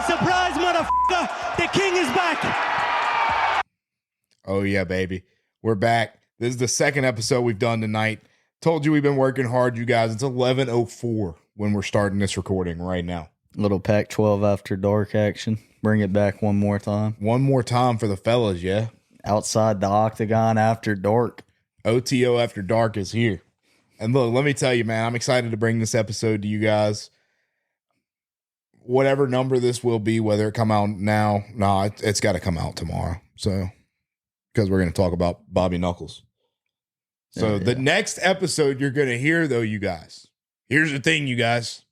Surprise, motherfucker! The king is back! Oh, yeah, baby. We're back. This is the second episode we've done tonight. Told you we've been working hard, you guys. It's 11:04 when we're starting this recording right now. Little Pac-12 after dark action. Bring it back one more time. One more time for the fellas, yeah? Outside the Octagon after dark. OTO after dark is here. And look, let me tell you, man, I'm excited to bring this episode to you guys. Whatever number this will be, whether it come out now, it's got to come out tomorrow. So, because we're going to talk about Bobby Knuckles. So the next episode you're going to hear, though, you guys, here's the thing, you guys.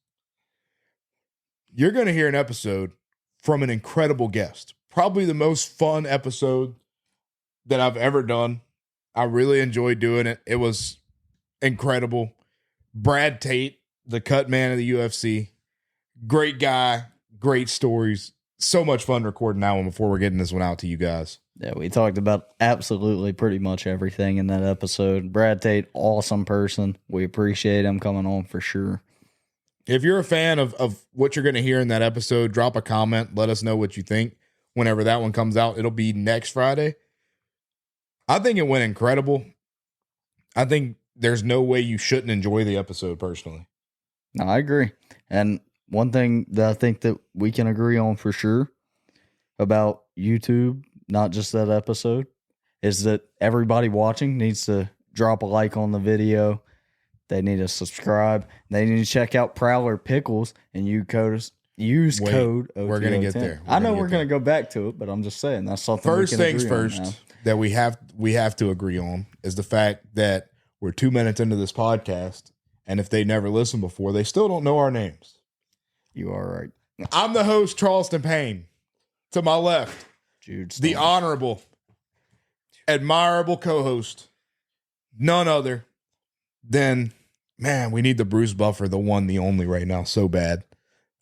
You're going to hear an episode from an incredible guest. Probably the most fun episode that I've ever done. I really enjoyed doing it. It was incredible. Brad Tate, the cutman of the UFC. Great guy. Great stories. So much fun recording that one before we're getting this one out to you guys. Yeah, we talked about absolutely pretty much everything in that episode. Brad Tate, awesome person. We appreciate him coming on for sure. If you're a fan of what you're going to hear in that episode, drop a comment. Let us know what you think. Whenever that one comes out, it'll be next Friday. I think it went incredible. I think there's no way you shouldn't enjoy the episode personally. No, I agree. And one thing that I think that we can agree on for sure about YouTube, not just that episode, is that everybody watching needs to drop a like on the video. They need to subscribe. They need to check out Prowler Pickles and use code OTO10. We're going to get there. I know we're going to go back to it, but I'm just saying that's something. First things first that we have to agree on is the fact that we're 2 minutes into this podcast, and if they never listened before, they still don't know our names. You are right. I'm the host, Charleston Payne. To my left, Jude, the honorable, admirable co-host, none other than, man, we need the Bruce Buffer, the one, the only right now, so bad.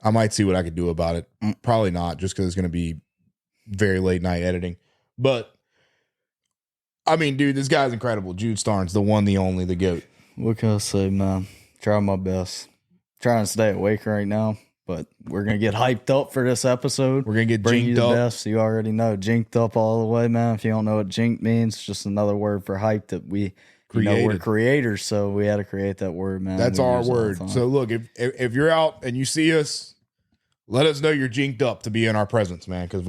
I might see what I could do about it. Probably not, just because it's going to be very late night editing. But, I mean, dude, this guy's incredible. Jude Starnes, the one, the only, the GOAT. What can I say, man? Trying my best. Trying to stay awake right now, but we're going to get hyped up for this episode. We're going to get bring you jinked the up. best. You already know. Jinked up all the way, man. If you don't know what jink means, it's just another word for hype that we... we're creators, so we had to create that word, man. That's our word. So look, if you're out and you see us, let us know you're jinked up to be in our presence, man, because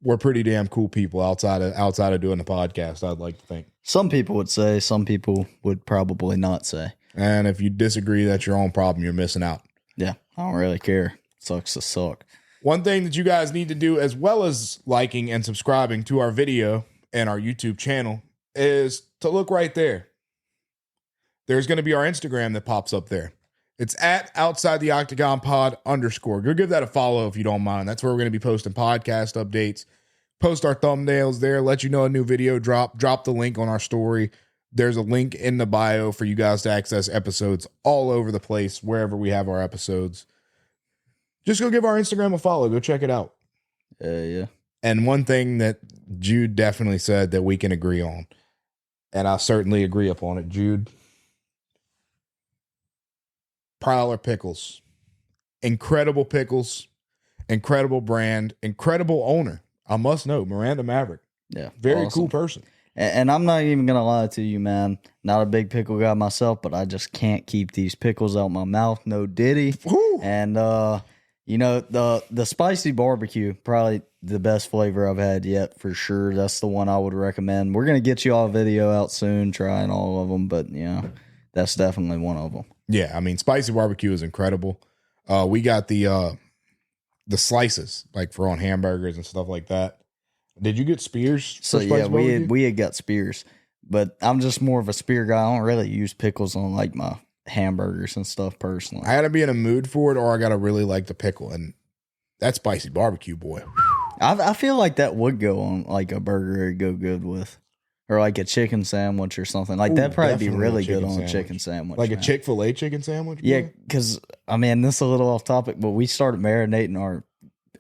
we're pretty damn cool people outside of doing the podcast, I'd like to think. Some people would say, some people would probably not say. And if you disagree, that's your own problem. You're missing out. Yeah, I don't really care. Sucks to suck. One thing that you guys need to do, as well as liking and subscribing to our video and our YouTube channel, is to look right there. There's going to be our Instagram that pops up there. It's at outside the Octagon pod _. Go give that a follow if you don't mind. That's where we're going to be posting podcast updates, post our thumbnails there, let you know a new video drop the link on our story. There's a link in the bio for you guys to access episodes all over the place, wherever we have our episodes. Just go give our Instagram a follow. Go check it out. Yeah. And one thing that Jude definitely said that we can agree on, and I certainly agree upon it, Jude. Prowler Pickles. Incredible pickles. Incredible brand. Incredible owner. I must know. Miranda Maverick. Yeah. Very awesome. cool person. And I'm not even going to lie to you, man. Not a big pickle guy myself, but I just can't keep these pickles out my mouth. No diddy. Woo. And, the spicy barbecue, probably the best flavor I've had yet for sure. That's the one I would recommend. We're going to get you all a video out soon, trying all of them, but, that's definitely one of them. Yeah, I mean, spicy barbecue is incredible. We got the slices, like for on hamburgers and stuff like that. Did you get spears? So yeah, we had got spears, but I'm just more of a spear guy. I don't really use pickles on like my hamburgers and stuff personally. I had to be in a mood for it, or I got to really like the pickle, and that spicy barbecue, boy. I feel like that would go on like a burger. It'd go good with. Or like a chicken sandwich or something. Like, that'd probably be really good on a chicken sandwich. Like a Chick-fil-A chicken sandwich? Yeah, because, I mean, this is a little off topic, but we started marinating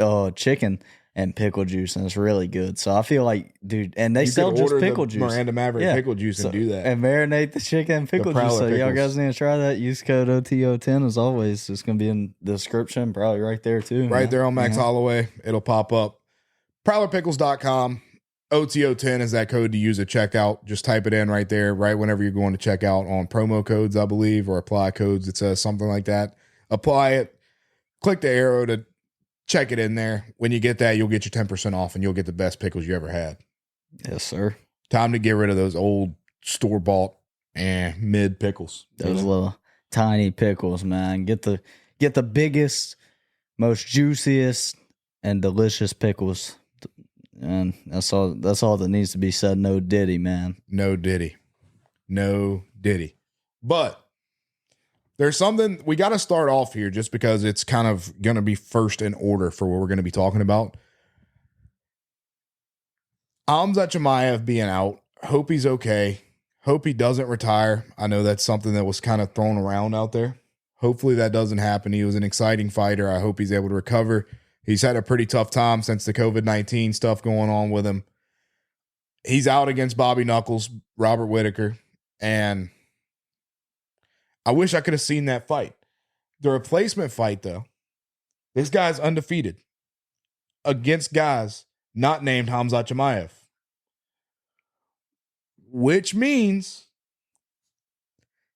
our chicken and pickle juice, and it's really good. So I feel like, dude, and they sell just pickle juice. Miranda Maverick pickle juice and do that. And marinate the chicken and pickle juice. So y'all guys need to try that. Use code OTO10 as always. It's going to be in the description, probably right there too. Right there on Max Holloway. It'll pop up. ProwlerPickles.com. OTO10 is that code to use at checkout. Just type it in right there, right whenever you're going to check out on promo codes, I believe, or apply codes. It says something like that. Apply it. Click the arrow to check it in there. When you get that, you'll get your 10% off and you'll get the best pickles you ever had. Yes, sir. Time to get rid of those old store-bought mid pickles. Those little tiny pickles, man. Get the biggest, most juiciest, and delicious pickles. And that's all that needs to be said. No diddy, man. No diddy. But there's something we got to start off here just because it's kind of going to be first in order for what we're going to be talking about. Khamzat Chimaev being out. Hope he's okay. Hope he doesn't retire. I know that's something that was kind of thrown around out there. Hopefully that doesn't happen. He was an exciting fighter. I hope he's able to recover. He's had a pretty tough time since the COVID-19 stuff going on with him. He's out against Bobby Knuckles, Robert Whittaker, and I wish I could have seen that fight. The replacement fight, though, this guy's undefeated against guys not named Khamzat Chimaev, which means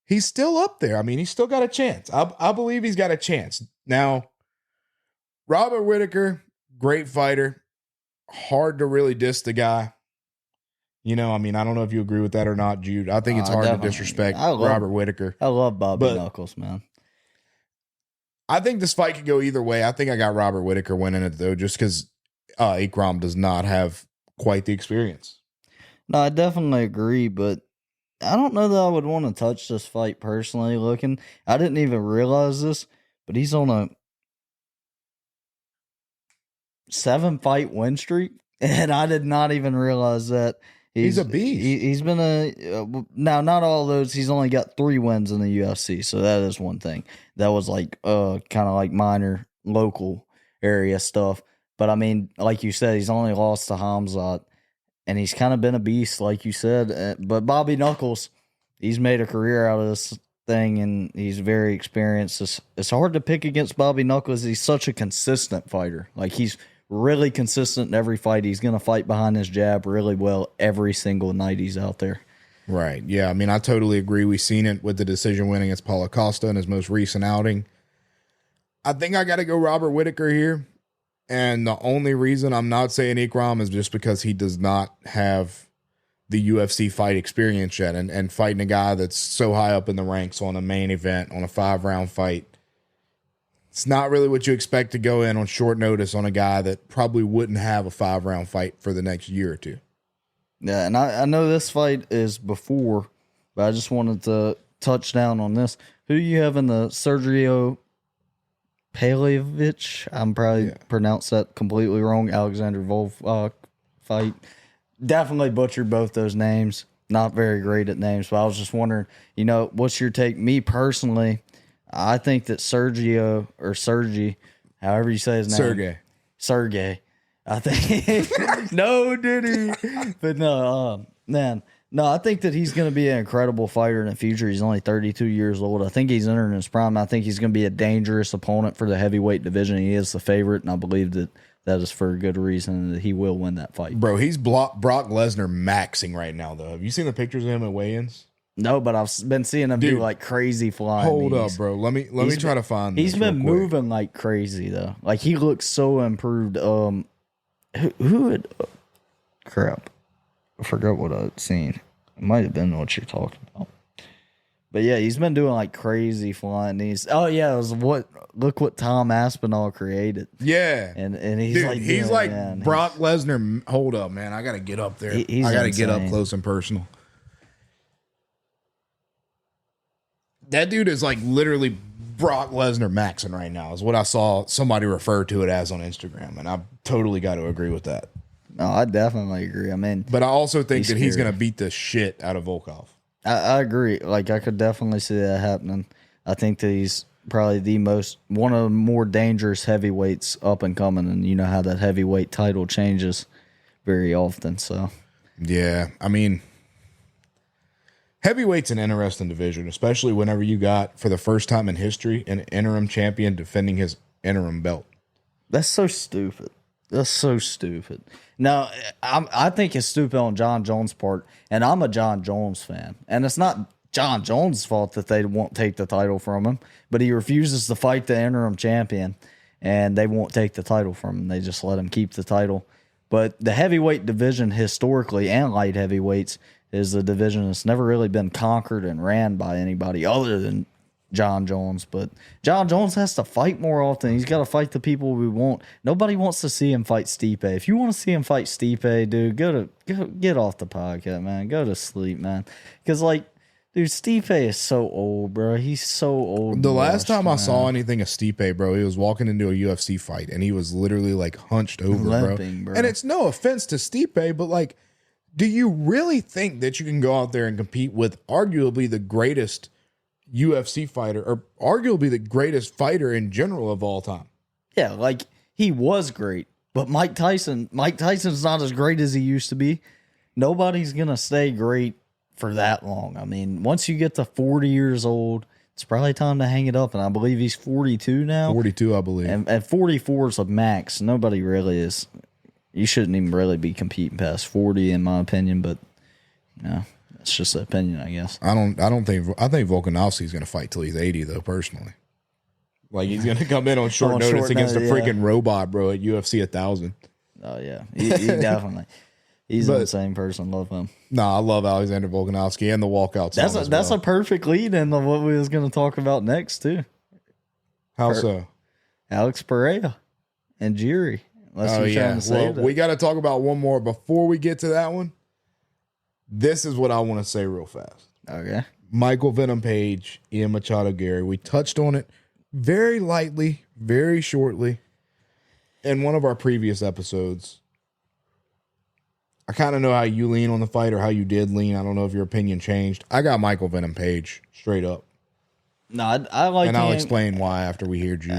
he's still up there. I mean, he's still got a chance. I believe he's got a chance. Now, Robert Whittaker, great fighter, hard to really diss the guy. You know, I mean, I don't know if you agree with that or not, Jude. I think it's hard to disrespect Robert Whittaker. I love Bobby Knuckles, man. I think this fight could go either way. I think I got Robert Whittaker winning it, though, just because Ikram does not have quite the experience. No, I definitely agree, but I don't know that I would want to touch this fight personally looking. I didn't even realize this, but he's on a 7-fight win streak, and I did not even realize that. He's a beast. He's been now not all of those. He's only got 3 wins in the UFC, so that is one thing. That was like kind of like minor local area stuff. But I mean, like you said, he's only lost to Khamzat, and he's kind of been a beast, like you said. But Bobby Knuckles, he's made a career out of this thing, and he's very experienced. It's hard to pick against Bobby Knuckles. He's such a consistent fighter. Like, he's really consistent in every fight. He's going to fight behind his jab really well every single night he's out there. Right. Yeah, I mean, I totally agree. We've seen it with the decision win against Paulo Costa in his most recent outing. I think I got to go Robert Whittaker here. And the only reason I'm not saying Ikram is just because he does not have the UFC fight experience yet. And fighting a guy that's so high up in the ranks on a main event, on a 5-round fight, it's not really what you expect to go in on short notice on a guy that probably wouldn't have a 5-round fight for the next year or two. Yeah, and I know this fight is before, but I just wanted to touch down on this. Who do you have in the Sergio Pavlovich? I'm probably pronounced that completely wrong. Alexander Volk fight. Definitely butchered both those names. Not very great at names, but I was just wondering, what's your take? Me personally, I think that Sergio, or Sergi, however you say his name. Sergey. I think. No, did he? But no, man. No, I think that he's going to be an incredible fighter in the future. He's only 32 years old. I think he's entering his prime. I think he's going to be a dangerous opponent for the heavyweight division. He is the favorite, and I believe that is for a good reason, and that he will win that fight. Bro, he's Brock Lesnar maxing right now, though. Have you seen the pictures of him at weigh-ins? No, but I've been seeing him do like crazy flying. Hold up, bro. Let me try to find. He's been moving like crazy though. Like, he looks so improved. Who had? Crap, I forgot what I'd seen. It might have been what you're talking about. But yeah, he's been doing like crazy flying knees. Oh yeah, it was look what Tom Aspinall created. Yeah, and he's like Brock Lesnar. Hold up, man. I gotta get up there. I gotta get up close and personal. That dude is like literally Brock Lesnar maxing right now, is what I saw somebody refer to it as on Instagram. And I totally got to agree with that. No, I definitely agree. I mean, but I also think that he's going to beat the shit out of Volkov. I agree. Like, I could definitely see that happening. I think that he's probably one of the more dangerous heavyweights up and coming, and you know how that heavyweight title changes very often. So yeah, I mean, heavyweight's an interesting division, especially whenever you got, for the first time in history, an interim champion defending his interim belt. that's so stupid. That's so stupid. Now, I think it's stupid on John Jones' part, and I'm a John Jones fan, and it's not John Jones' fault that they won't take the title from him, but he refuses to fight the interim champion, and they won't take the title from him. They just let him keep the title. But the heavyweight division historically, and light heavyweights, is a division that's never really been conquered and ran by anybody other than John Jones. But John Jones has to fight more often. He's got to fight the people we want. Nobody wants to see him fight Stipe. If you want to see him fight Stipe, dude, go get off the podcast, man. Go to sleep, man. Because, like, dude, Stipe is so old, bro. He's so old. The last time I saw anything of Stipe, bro, he was walking into a UFC fight, and he was literally, like, hunched over, limping, bro. And it's no offense to Stipe, but, like, do you really think that you can go out there and compete with arguably the greatest UFC fighter, or arguably the greatest fighter in general of all time? Yeah, like, he was great, but Mike Tyson's not as great as he used to be. Nobody's going to stay great for that long. I mean, once you get to 40 years old, it's probably time to hang it up, and I believe he's 42 now. 42, I believe. And 44 is a max. Nobody really is. You shouldn't even really be competing past 40, in my opinion, but no, that's just an opinion, I guess. I think Volkanovski's going to fight till he's 80, though, personally. Like, he's going to come in on short notice against a freaking robot, bro, at UFC 1000. Oh, yeah. He definitely. He's an insane person. Love him. No, I love Alexander Volkanovski and the walkout song. That's a perfect lead into what we was going to talk about next, too. How so? Alex Pereira and Jiri. Oh, yeah. Well, we got to talk about one more. Before we get to that one, this is what I want to say real fast. Okay. Michael Venom Page, Ian Machado Gary. We touched on it very lightly, very shortly in one of our previous episodes. I kind of know how you lean on the fight, or how you did lean. I don't know if your opinion changed. I got Michael Venom Page straight up. No, I like, and I'll explain why after we hear Jude.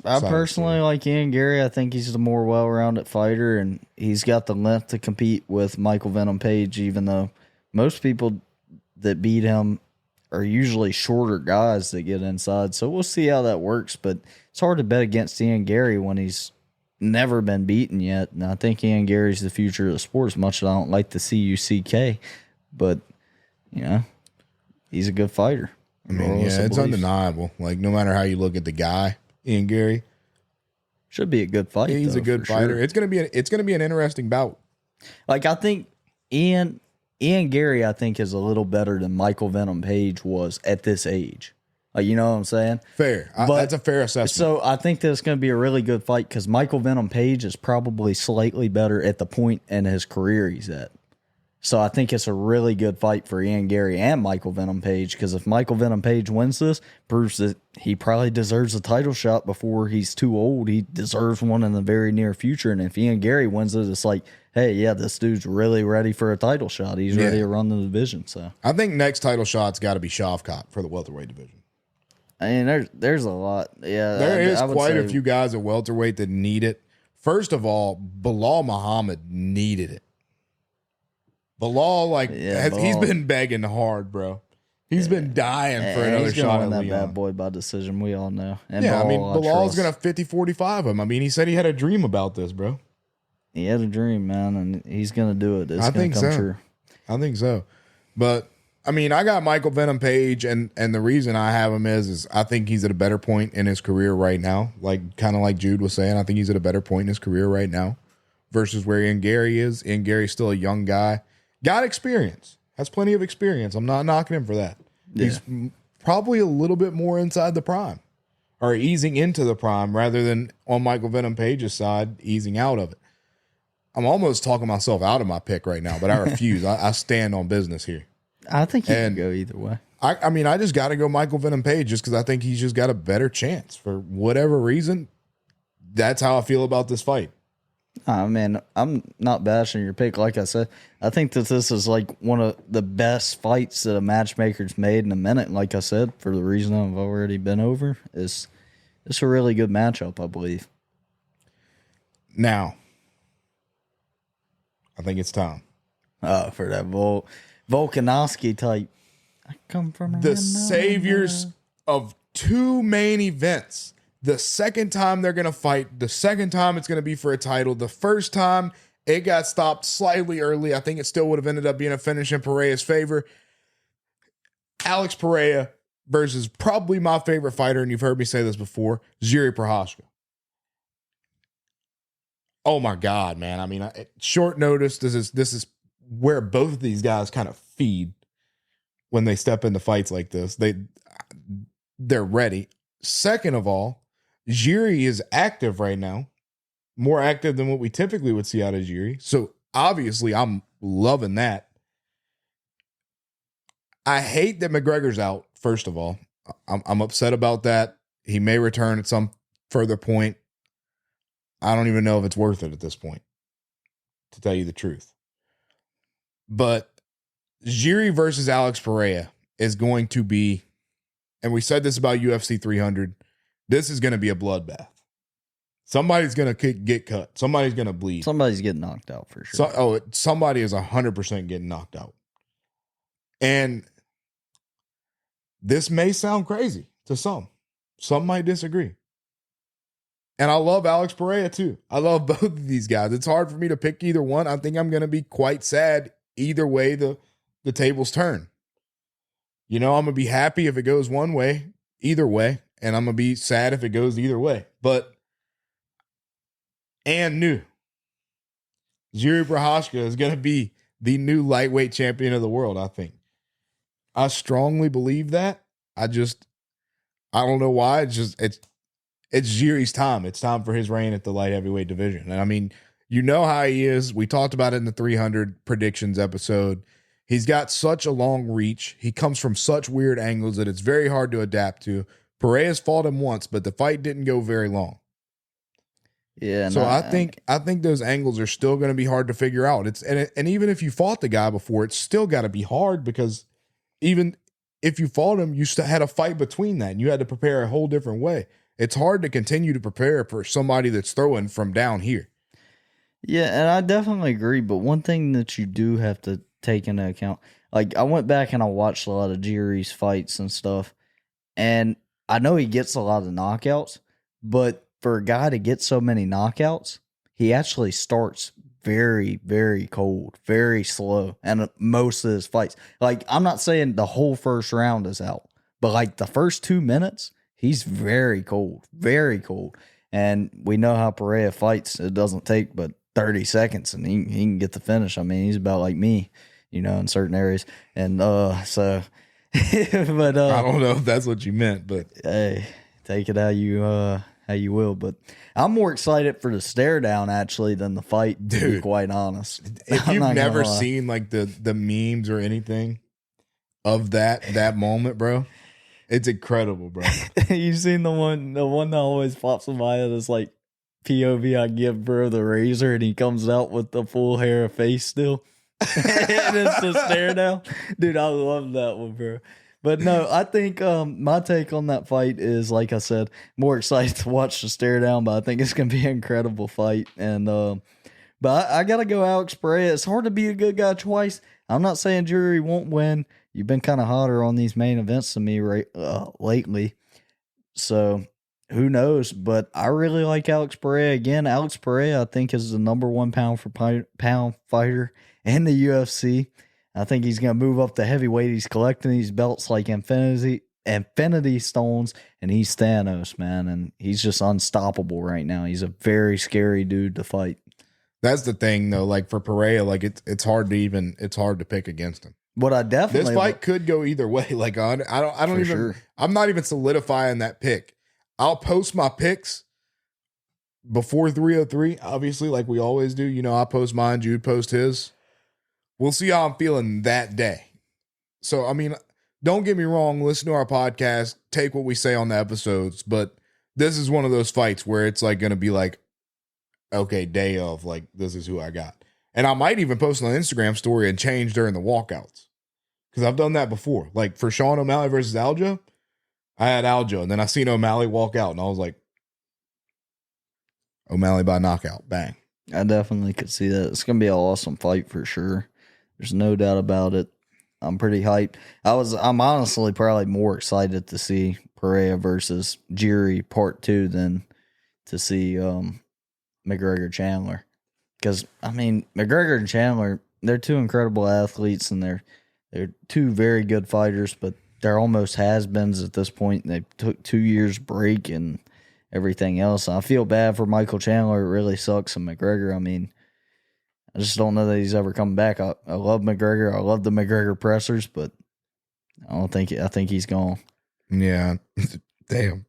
I personally like Ian Gary. I think he's the more well-rounded fighter, and he's got the length to compete with Michael Venom Page, even though most people that beat him are usually shorter guys that get inside. So we'll see how that works, but it's hard to bet against Ian Gary when he's never been beaten yet. And I think Ian Gary's the future of the sport, as much as I don't like the CUCK, but, you know, he's a good fighter. I mean, yeah, it's undeniable. Like, no matter how you look at the guy, Ian Gary should be a good fight. He's a good fighter. Sure. It's gonna be an interesting bout. Like, I think Ian Gary, I think, is a little better than Michael Venom Page was at this age. Like, you know what I'm saying? Fair. That's a fair assessment. So I think that it's going to be a really good fight because Michael Venom Page is probably slightly better at the point in his career he's at. So I think it's a really good fight for Ian Gary and Michael Venom Page, because if Michael Venom Page wins this, proves that he probably deserves a title shot before he's too old. He deserves one in the very near future. And if Ian Gary wins it, it's like, hey, yeah, this dude's really ready for a title shot. He's ready to run the division. So I think next title shot's got to be Shavkat for the welterweight division. I mean, there's a lot. Yeah, there is quite a few guys at welterweight that need it. First of all, Bilal Muhammad needed it. Bilal, he's been begging hard, bro. He's been dying for another shot at that Leon. Bad boy by decision, we all know. And Bilal's going to 50-45 him. I mean, he said he had a dream about this, bro. He had a dream, man, and he's going to do it. It's going to come true. I think so. But, I mean, I got Michael Venom Page, and the reason I have him is I think he's at a better point in his career right now. Like, kind of like Jude was saying, I think he's at a better point in his career right now versus where Ian Gary is. Ian Gary's still a young guy. Got experience. Has plenty of experience. I'm not knocking him for that. Yeah. He's probably a little bit more inside the prime, or easing into the prime, rather than on Michael Venom Page's side, easing out of it. I'm almost talking myself out of my pick right now, but I refuse. I stand on business here. I think he can go either way. I mean, I just got to go Michael Venom Page just because I think he's just got a better chance for whatever reason. That's how I feel about this fight. I mean, I'm not bashing your pick. Like I said, I think that this is like one of the best fights that a matchmaker's made in a minute. Like I said, for the reason I've already been over, it's a really good matchup, I believe. Now, I think it's time. For that Volkanovski type. I come from The saviors of two main events. The second time they're going to fight, the second time it's going to be for a title. The first time it got stopped slightly early. I think it still would have ended up being a finish in Pereira's favor. Alex Pereira versus probably my favorite fighter, and you've heard me say this before, Jiri Prochazka. Oh my God, man. I mean, short notice, this is where both of these guys kind of feed when they step into fights like this. They're ready. Second of all, Jiri is active right now, more active than what we typically would see out of Jiri. So obviously, I'm loving that. I hate that McGregor's out. First of all, I'm upset about that. He may return at some further point. I don't even know if it's worth it at this point, to tell you the truth. But Jiri versus Alex Pereira is going to be, and we said this about UFC 300, this is going to be a bloodbath. Somebody's going to get cut. Somebody's going to bleed. Somebody's getting knocked out for sure. Somebody is 100% getting knocked out. And this may sound crazy to some. Some might disagree. And I love Alex Pereira too. I love both of these guys. It's hard for me to pick either one. I think I'm going to be quite sad either way the tables turn. You know, I'm going to be happy if it goes one way, either way. And I'm going to be sad if it goes either way. But, and new, Jiri Prochazka is going to be the new lightweight champion of the world, I think. I strongly believe that. I don't know why. It's Jiri's time. It's time for his reign at the light heavyweight division. And I mean, you know how he is. We talked about it in the 300 predictions episode. He's got such a long reach. He comes from such weird angles that it's very hard to adapt to. Pereira's fought him once, but the fight didn't go very long. Yeah. So I think those angles are still going to be hard to figure out. And even if you fought the guy before, it's still got to be hard because even if you fought him, you still had a fight between that and you had to prepare a whole different way. It's hard to continue to prepare for somebody that's throwing from down here. Yeah, and I definitely agree. But one thing that you do have to take into account, like I went back and I watched a lot of Jiri's fights and stuff, and I know he gets a lot of knockouts, but for a guy to get so many knockouts, he actually starts very, very cold, very slow, and most of his fights. Like, I'm not saying the whole first round is out, but like the first 2 minutes, he's very cold, very cold. And we know how Pereira fights. It doesn't take but 30 seconds, and he can get the finish. I mean, he's about like me, you know, in certain areas. And so, but I don't know if that's what you meant, but hey, take it how you will. But I'm more excited for the stare down actually than the fight, to be quite honest. If you've never seen like the memes or anything of that moment, bro, it's incredible, bro. You've seen the one that always pops in my head is like POV I give bro the razor and he comes out with the full hair of face still. And it's the stare down. Dude, I love that one, bro. But no, I think my take on that fight is, like I said, more excited to watch the stare down, but I think it's going to be an incredible fight. And but I got to go Alex Pereira. It's hard to be a good guy twice. I'm not saying Jiri won't win. You've been kind of hotter on these main events than me lately. So who knows? But I really like Alex Pereira. Again, Alex Pereira, I think, is the number one pound for pound fighter in the UFC. I think he's going to move up to heavyweight. He's collecting these belts like infinity stones, and he's Thanos, man. And he's just unstoppable right now. He's a very scary dude to fight. That's the thing, though. Like for Pereira, like it's hard to pick against him. What I definitely this fight could go either way. Like I don't even. Sure. I'm not even solidifying that pick. I'll post my picks before 303, obviously, like we always do. You know, I post mine. Jude post his. We'll see how I'm feeling that day. So, I mean, don't get me wrong. Listen to our podcast. Take what we say on the episodes. But this is one of those fights where it's like going to be like, okay, day of, like, this is who I got. And I might even post on the Instagram story and change during the walkouts. Because I've done that before. Like, for Sean O'Malley versus Aljo, I had Aljo, and then I seen O'Malley walk out, and I was like, O'Malley by knockout. Bang. I definitely could see that. It's going to be an awesome fight for sure. There's no doubt about it. I'm pretty hyped. I'm honestly probably more excited to see Pereira versus Jiri Part 2 than to see McGregor Chandler. Because, I mean, McGregor and Chandler, they're two incredible athletes, and they're two very good fighters, but they're almost has-beens at this point. They took 2 years break and everything else. I feel bad for Michael Chandler. It really sucks. And McGregor, I mean, I just don't know that he's ever coming back. I love McGregor. I love the McGregor pressers, but I think he's gone. Yeah. Damn.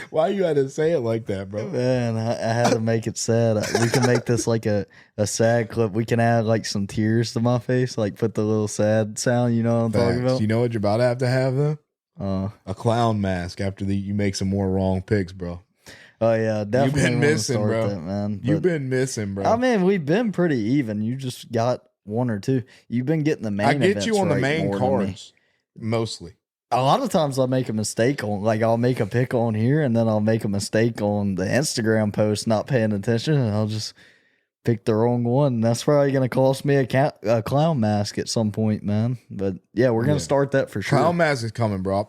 Why you had to say it like that, bro? Man, I had to make it sad. We can make this like a sad clip. We can add like some tears to my face, like put the little sad sound. You know what I'm talking about? You know what you're about to have though? A clown mask after you make some more wrong picks, bro. Oh yeah, definitely. You've been missing, bro. That, man. You've been missing, bro. I mean, we've been pretty even. You just got one or two. You've been getting the main. I get events you on the right main more cards mostly. A lot of times I'll make a mistake on, like, I'll make a pick on here and then I'll make a mistake on the Instagram post, not paying attention, and I'll just pick the wrong one. And that's probably going to cost me a clown mask at some point, man. But yeah, we're going to start that for sure. Clown mask is coming, bro.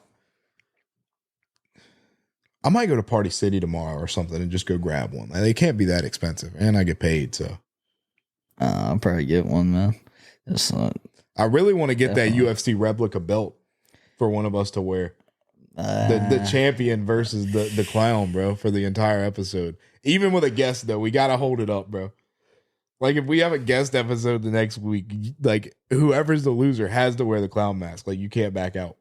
I might go to Party City tomorrow or something and just go grab one. They can't be that expensive, and I get paid, so. I'll probably get one, man. It's not. I really want to get that UFC replica belt for one of us to wear. The champion versus the clown, bro, for the entire episode. Even with a guest, though, we got to hold it up, bro. Like, if we have a guest episode the next week, like, whoever's the loser has to wear the clown mask. Like, you can't back out.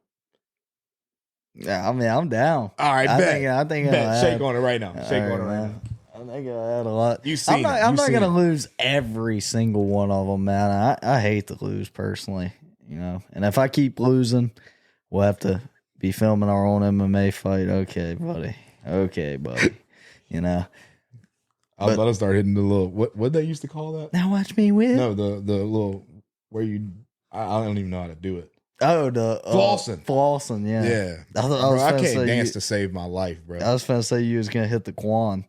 Yeah, I mean, I'm down. All right, I think shake on it right now. Shake on it right now. I think I had a lot. I'm not going to lose every single one of them, man. I hate to lose personally, you know. And if I keep losing, we'll have to be filming our own MMA fight. Okay, buddy. You know. I was about to start hitting the little, what they used to call that? Now watch me win. No, the little, where you, I don't even know how to do it. Oh, the flossing. Flossing, yeah. Yeah. I can't dance to save my life, bro. I was going to say you was going to hit the Quan.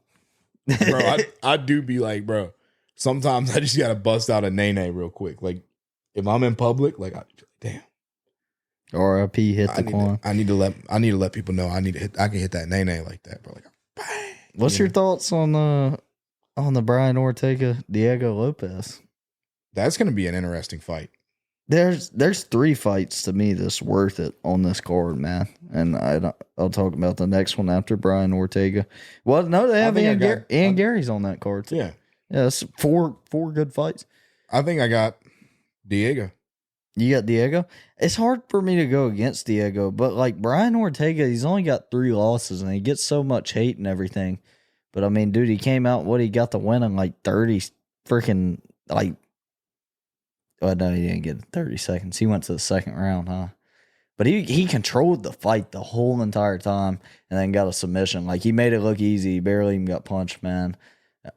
Bro, I do be like, bro, sometimes I just got to bust out a nay real quick. Like, if I'm in public, like, damn. R.I.P. hit the Quan. I need to let people know I can hit that nay like that, bro. Like, bang. What's your thoughts on the Brian Ortega Diego Lopez? That's going to be an interesting fight. There's 3 fights to me that's worth it on this card, man. And I'll talk about the next one after Brian Ortega. Well, no, they have Ian Gary's on that card too. Yeah, it's four good fights. I think I got Diego. You got Diego? It's hard for me to go against Diego, but like Brian Ortega, he's only got 3 losses and he gets so much hate and everything. But I mean, dude, he came out, he got the win in like 30 freaking, like, oh, no, he didn't get 30 seconds. He went to the second round, huh? But he controlled the fight the whole entire time and then got a submission. Like, he made it look easy. He barely even got punched, man.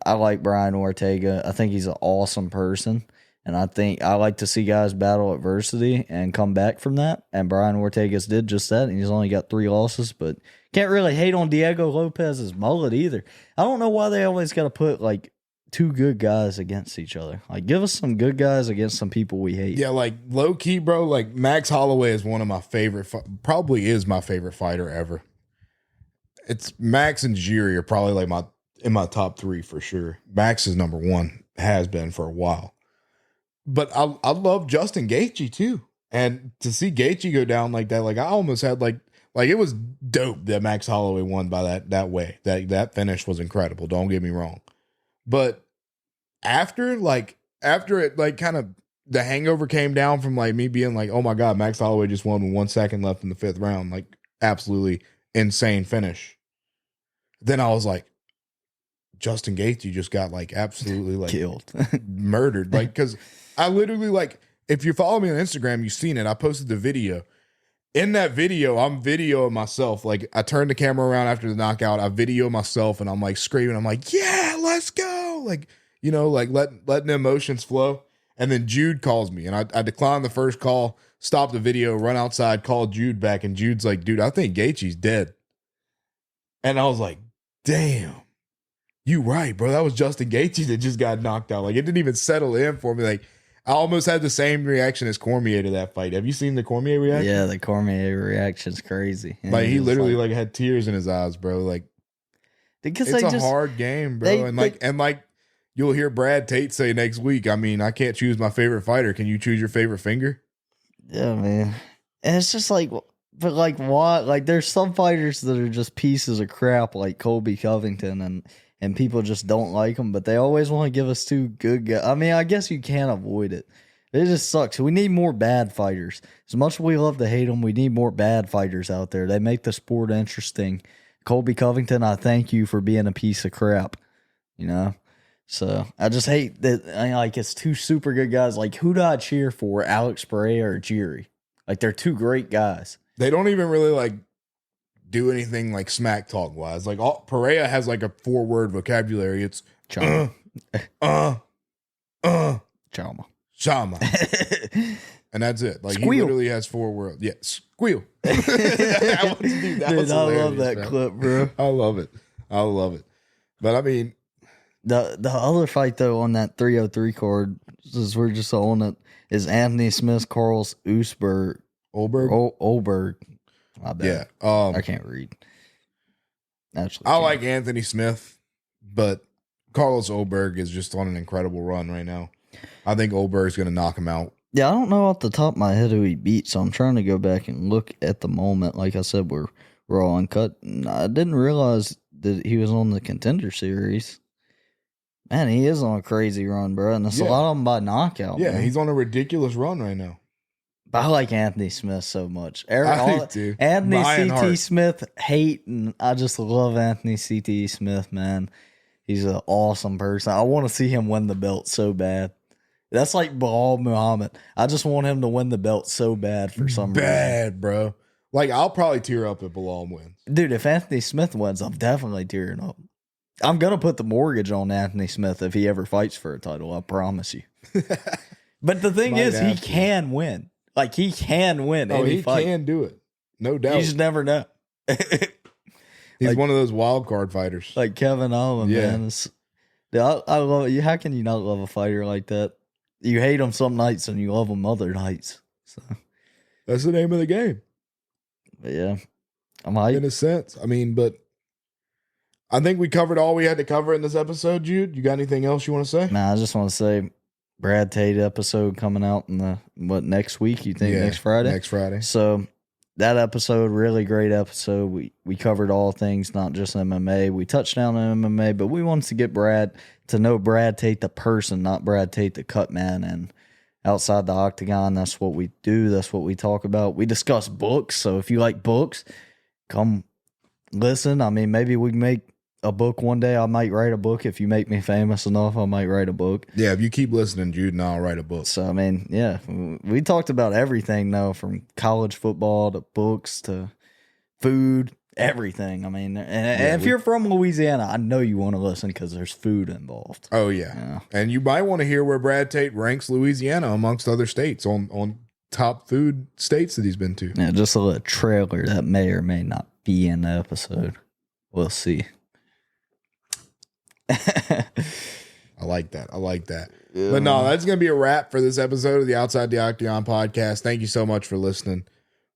I like Brian Ortega. I think he's an awesome person. And I think I like to see guys battle adversity and come back from that. And Brian Ortega's did just that. And he's only got 3 losses. But can't really hate on Diego Lopez's mullet either. I don't know why they always got to put, like, 2 good guys against each other. Like, give us some good guys against some people we hate. Yeah, like, low key, bro. Like, Max Holloway is one of my favorite, probably is my favorite fighter ever. It's Max and Jiri are probably like in my top 3 for sure. Max is number 1, has been for a while. But I love Justin Gaethje too, and to see Gaethje go down like that, like I almost had like it was dope that Max Holloway won by that way. That finish was incredible. Don't get me wrong, but after it like kind of the hangover came down from like me being like, oh my god, Max Holloway just won with 1 second left in the 5th round, like absolutely insane finish. Then I was like, Justin Gaethje just got like absolutely like killed, murdered, like because. I literally, like, if you follow me on Instagram, you've seen it. I posted the video, in that video, I'm videoing myself. Like, I turned the camera around after the knockout. I video myself, and I'm like screaming. I'm like, yeah, let's go. Like, you know, like letting the emotions flow. And then Jude calls me, and I declined the first call, stopped the video, run outside, called Jude back, and Jude's like, dude, I think Gaethje's dead. And I was like, damn, you right, bro. That was Justin Gaethje that just got knocked out. Like, it didn't even settle in for me. Like, I almost had the same reaction as Cormier to that fight. Have you seen the Cormier reaction? Yeah, the Cormier reaction's crazy. And Like, he literally like had tears in his eyes, bro. Like, because it's a hard game, bro. And you'll hear Brad Tate say next week, I mean, I can't choose my favorite fighter. Can you choose your favorite finger? Yeah, man. And it's just like, but like what? Like, there's some fighters that are just pieces of crap, like Colby Covington, and people just don't like them, but they always want to give us two good guys. I mean, I guess you can't avoid it. It just sucks. We need more bad fighters. As much as we love to hate them, we need more bad fighters out there. They make the sport interesting. Colby Covington, I thank you for being a piece of crap, you know? So I just hate that. Like, it's two super good guys. Like, who do I cheer for? Alex Pereira or Jiri? Like, they're two great guys. They don't even really like do anything like smack talk wise. Like, Pereira has like a 4-word vocabulary. It's Chama. Chama. And that's it. Like, Squeal. he literally has 4 words. Yeah, squeal. I want to do that. Dude, I love that clip, bro. I love it. I love it. But I mean, the other fight though on that 303 card, since we're just on it, is Anthony Smith, Carlos Ulberg. Ulberg. I bet. Yeah. I can't read. Actually, I like Anthony Smith, but Carlos Ulberg is just on an incredible run right now. I think Ulberg's going to knock him out. Yeah, I don't know off the top of my head who he beat, so I'm trying to go back and look at the moment. Like I said, we're all uncut. And I didn't realize that he was on the Contender Series. Man, he is on a crazy run, bro. And it's a lot of them by knockout. Yeah, man. he's on a ridiculous run right now. But I like Anthony Smith so much. Anthony CT Smith hate, and I just love Anthony CT Smith, man. He's an awesome person. I want to see him win the belt so bad. That's like Bilal Muhammad. I just want him to win the belt so bad for some reason. Bad, bro. Like, I'll probably tear up if Bilal wins. Dude, if Anthony Smith wins, I'm definitely tearing up. I'm going to put the mortgage on Anthony Smith if he ever fights for a title. I promise you. But the thing is, he can win. Like, he can win any fight. He can do it. No doubt. You just never know. He's like, one of those wild card fighters. Like Kevin Owens, man. Dude, I love it. How can you not love a fighter like that? You hate him some nights and you love him other nights. So that's the name of the game. But yeah, I'm hyped. In a sense. I mean, but I think we covered all we had to cover in this episode, Jude. You got anything else you want to say? Nah, I just want to say Brad Tate episode coming out in next week? You think next Friday? Next Friday. So that episode, really great episode. We covered all things, not just MMA. We touched down on MMA, but we wanted to get Brad to know Brad Tate the person, not Brad Tate the cutman. And outside the octagon, that's what we do. That's what we talk about. We discuss books. So if you like books, come listen. I mean, maybe we can make a book one day. I might write a book. If you make me famous enough, I might write a book. Yeah, if you keep listening, Jude, and I'll write a book. So, I mean, yeah, we talked about everything, though, from college football to books to food, everything. I mean, and if you're from Louisiana, I know you want to listen because there's food involved. Oh, yeah. And you might want to hear where Brad Tate ranks Louisiana amongst other states on top food states that he's been to. Yeah, just a little trailer that may or may not be in the episode. We'll see. I like that. Yeah. But no, that's going to be a wrap for this episode of the Outside the Octagon podcast. Thank you so much for listening.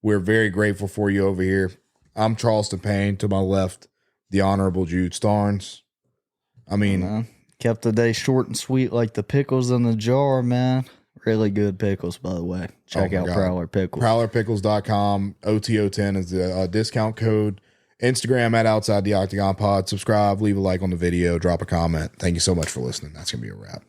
We're very grateful for you over here. I'm Charleston Payne. To my left, the Honorable Jude Starnes. I mean, kept the day short and sweet like the pickles in the jar, man. Really good pickles, by the way. Check out Prowler Pickles. ProwlerPickles.com. OTO10 is the discount code. Instagram at Outside the Octagon Pod. Subscribe, leave a like on the video, drop a comment. Thank you so much for listening. That's going to be a wrap.